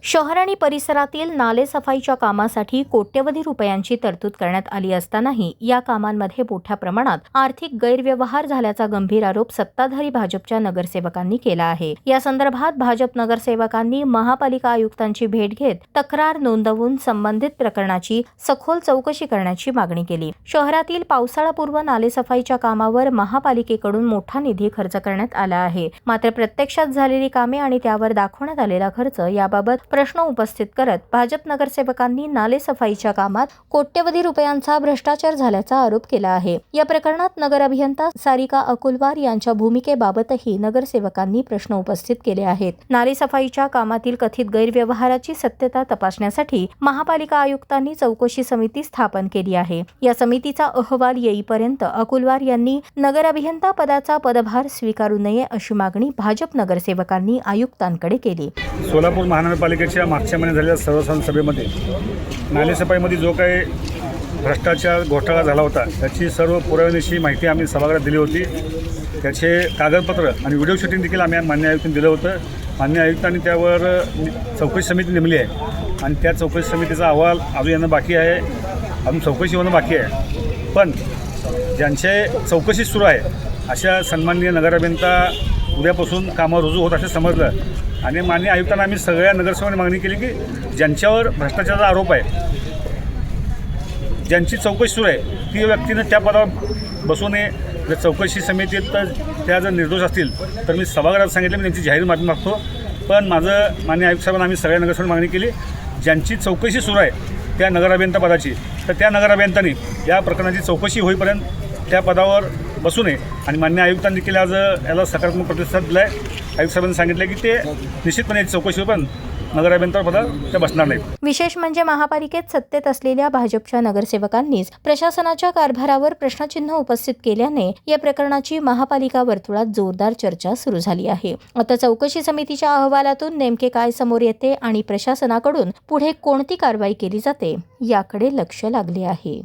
शहर आणि परिसरातील नाले सफाईच्या कामासाठी कोट्यवधी रुपयांची तरतूद करण्यात आली असतानाही या कामांमध्ये मोठ्या प्रमाणात आर्थिक गैरव्यवहार झाल्याचा गंभीर आरोप सत्ताधारी भाजपच्या नगरसेवकांनी केला आहे। या संदर्भात भाजप नगरसेवकांनी महापालिका आयुक्तांची भेट घेत तक्रार नोंदवून संबंधित प्रकरणाची सखोल चौकशी करण्याची मागणी केली। शहरातील पावसाळापूर्व नाले सफाईच्या कामावर महापालिकेकडून मोठा निधी खर्च करण्यात आला आहे, मात्र प्रत्यक्षात झालेली कामे आणि त्यावर दाखवण्यात आलेला खर्च याबाबत प्रश्न उपस्थित करत भाजप नगरसेवकांनी नाले सफाईच्या कामात कोट्यवधी रुपयांचा भ्रष्टाचार झाल्याचा आरोप केला आहे। या प्रकरणात नगर अभियंता सारिका अकुलवार यांच्या भूमिकेबाबतही नगरसेवकांनी प्रश्न उपस्थित केले आहेत। नाले सफाईच्या कामातील कथित गैरव्यवहाराची सत्यता तपासण्यासाठी महापालिका आयुक्तांनी चौकशी समिती स्थापन केली आहे। या समितीचा अहवाल येईपर्यंत अकुलवार यांनी नगर अभियंता पदाचा पदभार स्वीकारू नये अशी मागणी भाजप नगरसेवकांनी आयुक्तांकडे केली। सोलापूर महानगरपालिकेच्या मागच्या महिन्यात झालेल्या सर्वसाधारण सभेमध्ये नालेसफाईमध्ये जो काही भ्रष्टाचार घोटाळा झाला होता त्याची सर्व पुराव्यानिशी माहिती आम्ही सभागृहात दिली होती। त्याचे कागदपत्र आणि व्हिडिओ शूटिंग देखील आम्ही मान्य आयुक्तांनी दिलं होतं। मान्य आयुक्तांनी त्यावर चौकशी समिती नेमली आहे आणि त्या चौकशी समितीचा अहवाल अजून येणं बाकी आहे, अजून चौकशी होणं बाकी आहे। पण ज्यांचे चौकशी सुरू आहे अशा सन्माननीय नगर अभियंता उद्यापासून कामावर रुजू होत असे समजलं आणि माननीय आयुक्तांना आम्ही सगळ्या नगरसेवकांनी मागणी केली की ज्यांच्यावर भ्रष्टाचाराचा आरोप आहे, ज्यांची चौकशी सुरू आहे, ती व्यक्तीनं त्या पदावर बसू नये। जर चौकशी समितीत त्या जर निर्दोष असतील तर मी सभागृहात सांगितलं मी त्यांची जाहीर मागणी मागतो। पण माझं माननीय आयुक्त साहेबांना आम्ही सगळ्या नगरसेवकांनी मागणी केली, ज्यांची चौकशी सुरू आहे त्या नगर अभियंता पदाची, तर त्या नगर अभियंत्यांनी या प्रकरणाची चौकशी होईपर्यंत त्या पदावर बसू नये। आणि मान्य आयुक्तांनी देखील आज याला सकारात्मक प्रतिसाद दिला आहे। आयुक्त साहेबांनी सांगितलं की ते निश्चितपणे याची चौकशी पण नगर अभियंता पदावर ते बसणार नाही। विशेष म्हणजे महापालिकेत सत्तेत असलेल्या भाजपच्या नगरसेवकांनीच प्रशासनाच्या कारभारावर प्रश्नचिन्ह उपस्थित केल्याने या प्रकरणाची महापालिका वर्तुळात जोरदार चर्चा सुरू झाली आहे। आता चौकशी समितीच्या अहवालातून नेमके काय समोर येते आणि प्रशासनाकडून पुढे कोणती कारवाई केली जाते याकडे लक्ष लागले आहे।